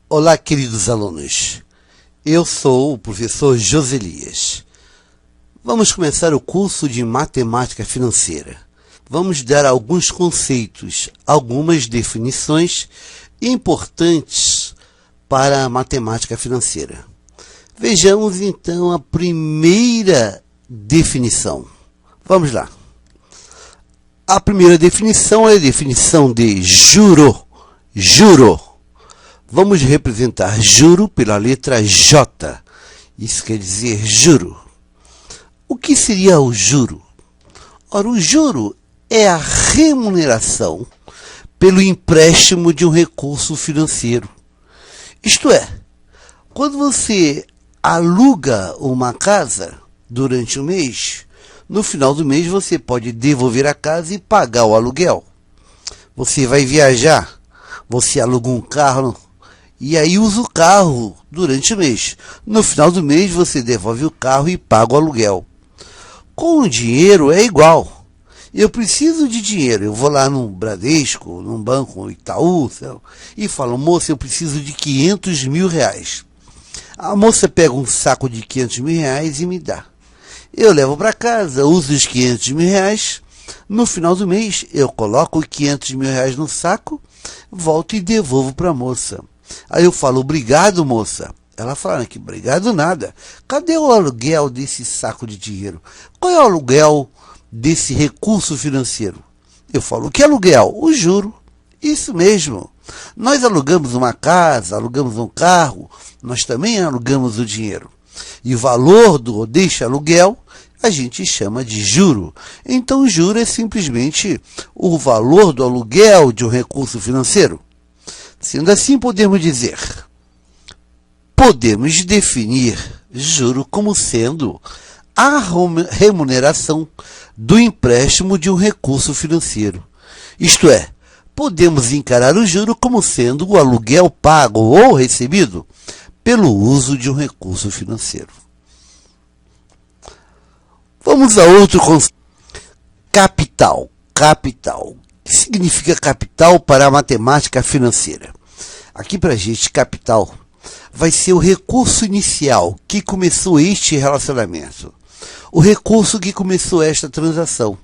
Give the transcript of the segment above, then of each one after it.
Olá, queridos alunos. Eu sou o professor Joselias. Vamos começar o curso de Matemática Financeira. Vamos dar alguns conceitos, algumas definições importantes para a matemática financeira. Vejamos então a primeira definição. Vamos lá. A primeira definição é a definição de juro. Juro. Vamos representar juro pela letra J. Isso quer dizer juro. O que seria o juro? Ora, o juro é a remuneração pelo empréstimo de um recurso financeiro. Isto é, quando você aluga uma casa durante o mês, no final do mês você pode devolver a casa e pagar o aluguel. Você vai viajar, você aluga um carro e aí usa o carro durante o mês. No final do mês você devolve o carro e paga o aluguel. Com o dinheiro é igual. Eu preciso de dinheiro. Eu vou lá no Bradesco, num banco, no Itaú, e falo, moça, eu preciso de 500 mil reais. A moça pega um saco de 500 mil reais e me dá. Eu levo para casa, uso os 500 mil reais. No final do mês, eu coloco os 500 mil reais no saco, volto e devolvo para a moça. Aí eu falo, obrigado, moça. Ela fala, que obrigado nada. Cadê o aluguel desse saco de dinheiro? Qual é o aluguel desse recurso financeiro? Eu falo, que aluguel? O juro. Isso mesmo. Nós alugamos uma casa, alugamos um carro, nós também alugamos o dinheiro. E o valor deste aluguel a gente chama de juro. Então, o juro é simplesmente o valor do aluguel de um recurso financeiro. Sendo assim, podemos definir juro como sendo a remuneração do empréstimo de um recurso financeiro. Isto é, podemos encarar o juro como sendo o aluguel pago ou recebido pelo uso de um recurso financeiro. Vamos a outro conceito. Capital. Capital. O que significa capital para a matemática financeira? Aqui para a gente, capital vai ser o recurso inicial que começou este relacionamento. O recurso que começou esta transação.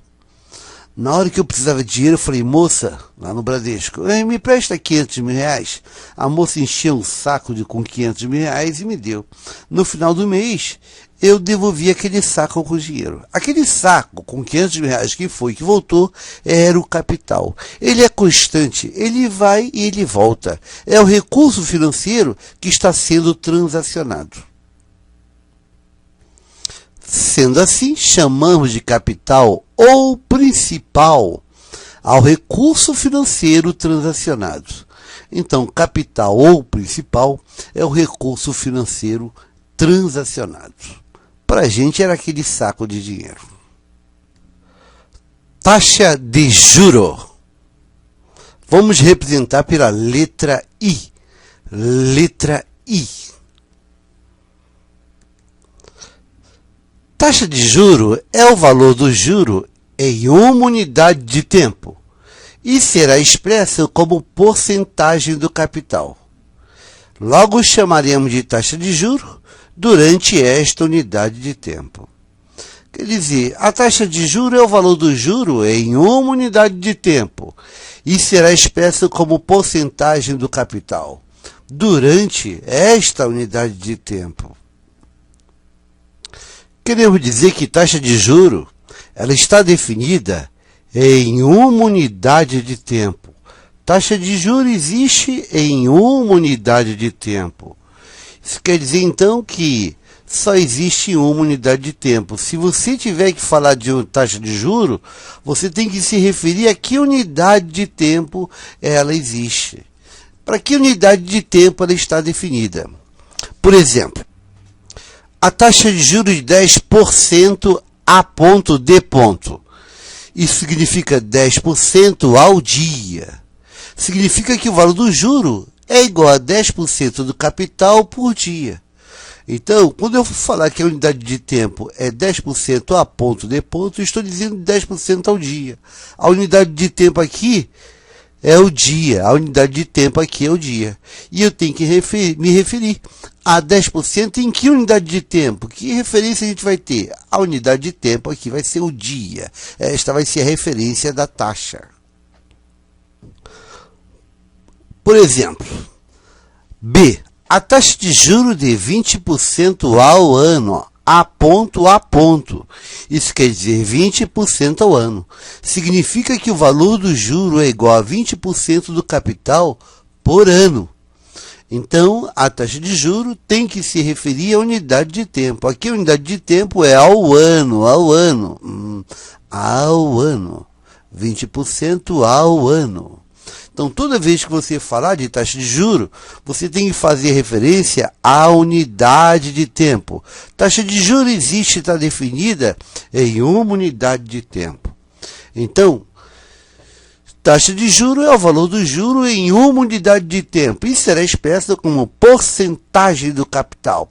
Na hora que eu precisava de dinheiro, eu falei, moça, lá no Bradesco, me presta 500 mil reais. A moça encheu um saco com 500 mil reais e me deu. No final do mês, eu devolvi aquele saco com dinheiro. Aquele saco com 500 mil reais que voltou, era o capital. Ele é constante, ele vai e ele volta. É o recurso financeiro que está sendo transacionado. Sendo assim, chamamos de capital ou principal ao recurso financeiro transacionado. Então, capital ou principal é o recurso financeiro transacionado. Para a gente era aquele saco de dinheiro. Taxa de juro. Vamos representar pela letra I. Letra I. Taxa de juro é o valor do juro em uma unidade de tempo e será expressa como porcentagem do capital. Logo chamaremos de taxa de juro durante esta unidade de tempo. Quer dizer, a taxa de juro é o valor do juro em uma unidade de tempo e será expressa como porcentagem do capital durante esta unidade de tempo. Queremos dizer que taxa de juro ela está definida em uma unidade de tempo. Taxa de juro existe em uma unidade de tempo. Isso quer dizer, então, que só existe uma unidade de tempo. Se você tiver que falar de uma taxa de juro, você tem que se referir a que unidade de tempo ela existe. Para que unidade de tempo ela está definida? Por exemplo, a taxa de juros de 10% a ponto de ponto. Isso significa 10% ao dia. Significa que o valor do juro é igual a 10% do capital por dia. Então, quando eu falar que a unidade de tempo é 10% a ponto de ponto, eu estou dizendo 10% ao dia. A unidade de tempo aqui é o dia, a unidade de tempo aqui é o dia. E eu tenho que me referir a 10% em que unidade de tempo? Que referência a gente vai ter? A unidade de tempo aqui vai ser o dia. Esta vai ser a referência da taxa. Por exemplo, B. A taxa de juros de 20% ao ano, a ponto. Isso quer dizer 20% ao ano. Significa que o valor do juro é igual a 20% do capital por ano. Então, a taxa de juro tem que se referir à unidade de tempo. Aqui a unidade de tempo é ao ano. 20% ao ano. Então, toda vez que você falar de taxa de juro, você tem que fazer referência à unidade de tempo. Taxa de juro existe, está definida em uma unidade de tempo. Então, taxa de juro é o valor do juro em uma unidade de tempo. Isso será expresso como porcentagem do capital.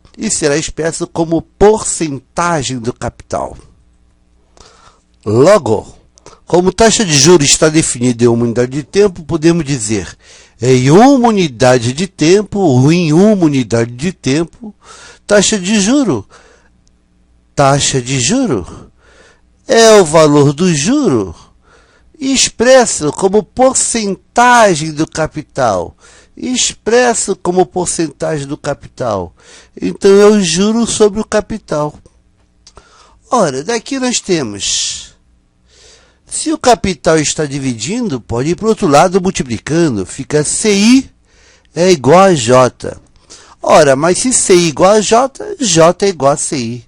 Logo, como taxa de juros está definida em uma unidade de tempo, podemos dizer em uma unidade de tempo ou em uma unidade de tempo, taxa de juro. Taxa de juro é o valor do juro expresso como porcentagem do capital. Então, é o juro sobre o capital. Ora, daqui nós temos... Se o capital está dividindo, pode ir para o outro lado multiplicando. Fica CI é igual a J. Ora, mas se CI é igual a J, J é igual a CI.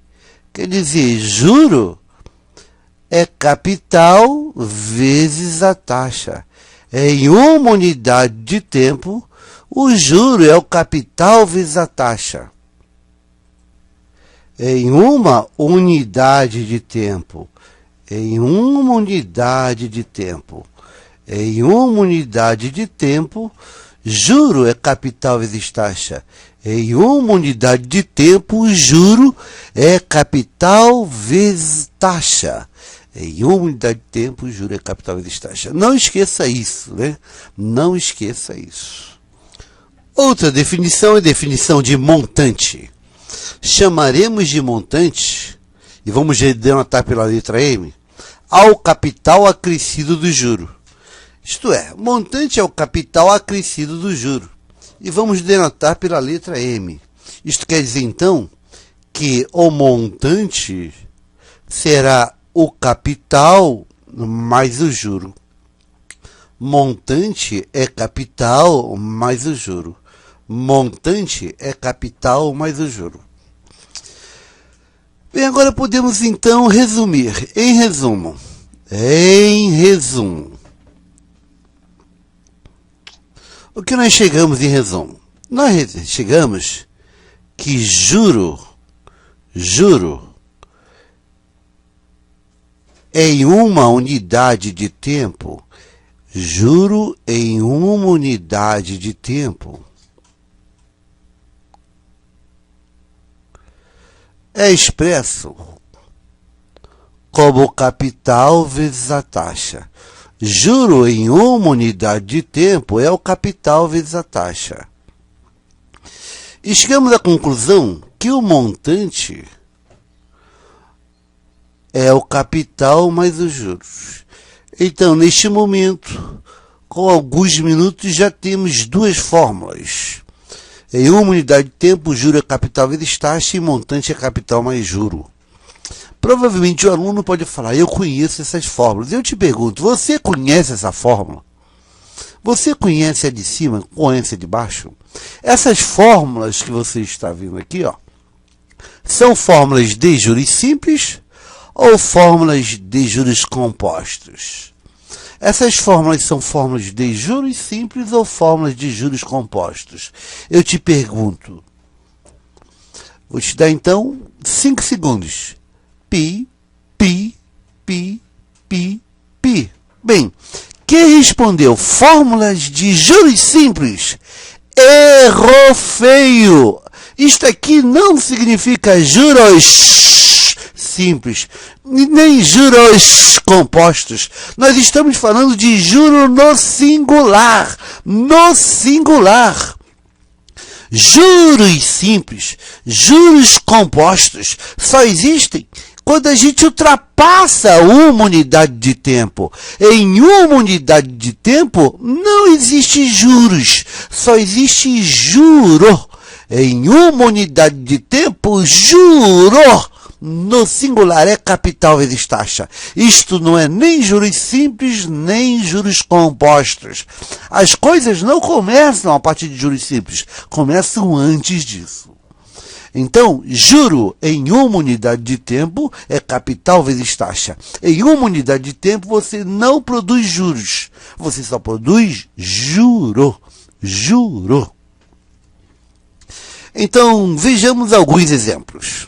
Quer dizer, juro é capital vezes a taxa. Em uma unidade de tempo, o juro é o capital vezes a taxa. Em uma unidade de tempo. Juro é capital vezes taxa. Em uma unidade de tempo, juro é capital vezes taxa. Em uma unidade de tempo, juro é capital vezes taxa. Não esqueça isso, né? Não esqueça isso. Outra definição é a definição de montante. Chamaremos de montante, e vamos denotar pela letra M, ao capital acrescido do juro. Isto é, montante é o capital acrescido do juro. E vamos denotar pela letra M. Isto quer dizer, então, que o montante será o capital mais o juro. Montante é capital mais o juro. Bem, agora podemos então resumir. Em resumo. O que nós chegamos em resumo? Nós chegamos que juro em uma unidade de tempo, é expresso como capital vezes a taxa. Juro em uma unidade de tempo é o capital vezes a taxa. E chegamos à conclusão que o montante é o capital mais os juros. Então, neste momento, com alguns minutos, já temos duas fórmulas. Em uma unidade de tempo, juro é capital vezes taxa e montante é capital mais juro. Provavelmente o aluno pode falar, eu conheço essas fórmulas. Eu te pergunto, você conhece essa fórmula? Você conhece a de cima, conhece a de baixo? Essas fórmulas que você está vendo aqui, ó, são fórmulas de juros simples ou fórmulas de juros compostos? Essas fórmulas são fórmulas de juros simples ou fórmulas de juros compostos? Eu te pergunto. Vou te dar então 5 segundos. Pi. Bem, quem respondeu fórmulas de juros simples errou feio. Isto aqui não significa juros simples, nem juros compostos. Nós estamos falando de juro no singular. No singular. Juros simples, juros compostos só existem quando a gente ultrapassa uma unidade de tempo. Em uma unidade de tempo não existe juros, só existe juro. Em uma unidade de tempo, juro no singular é capital vezes taxa. Isto não é nem juros simples, nem juros compostos. As coisas não começam a partir de juros simples, começam antes disso. Então, juro em uma unidade de tempo é capital vezes taxa. Em uma unidade de tempo você não produz juros, você só produz juro. Juro. Então, vejamos alguns exemplos.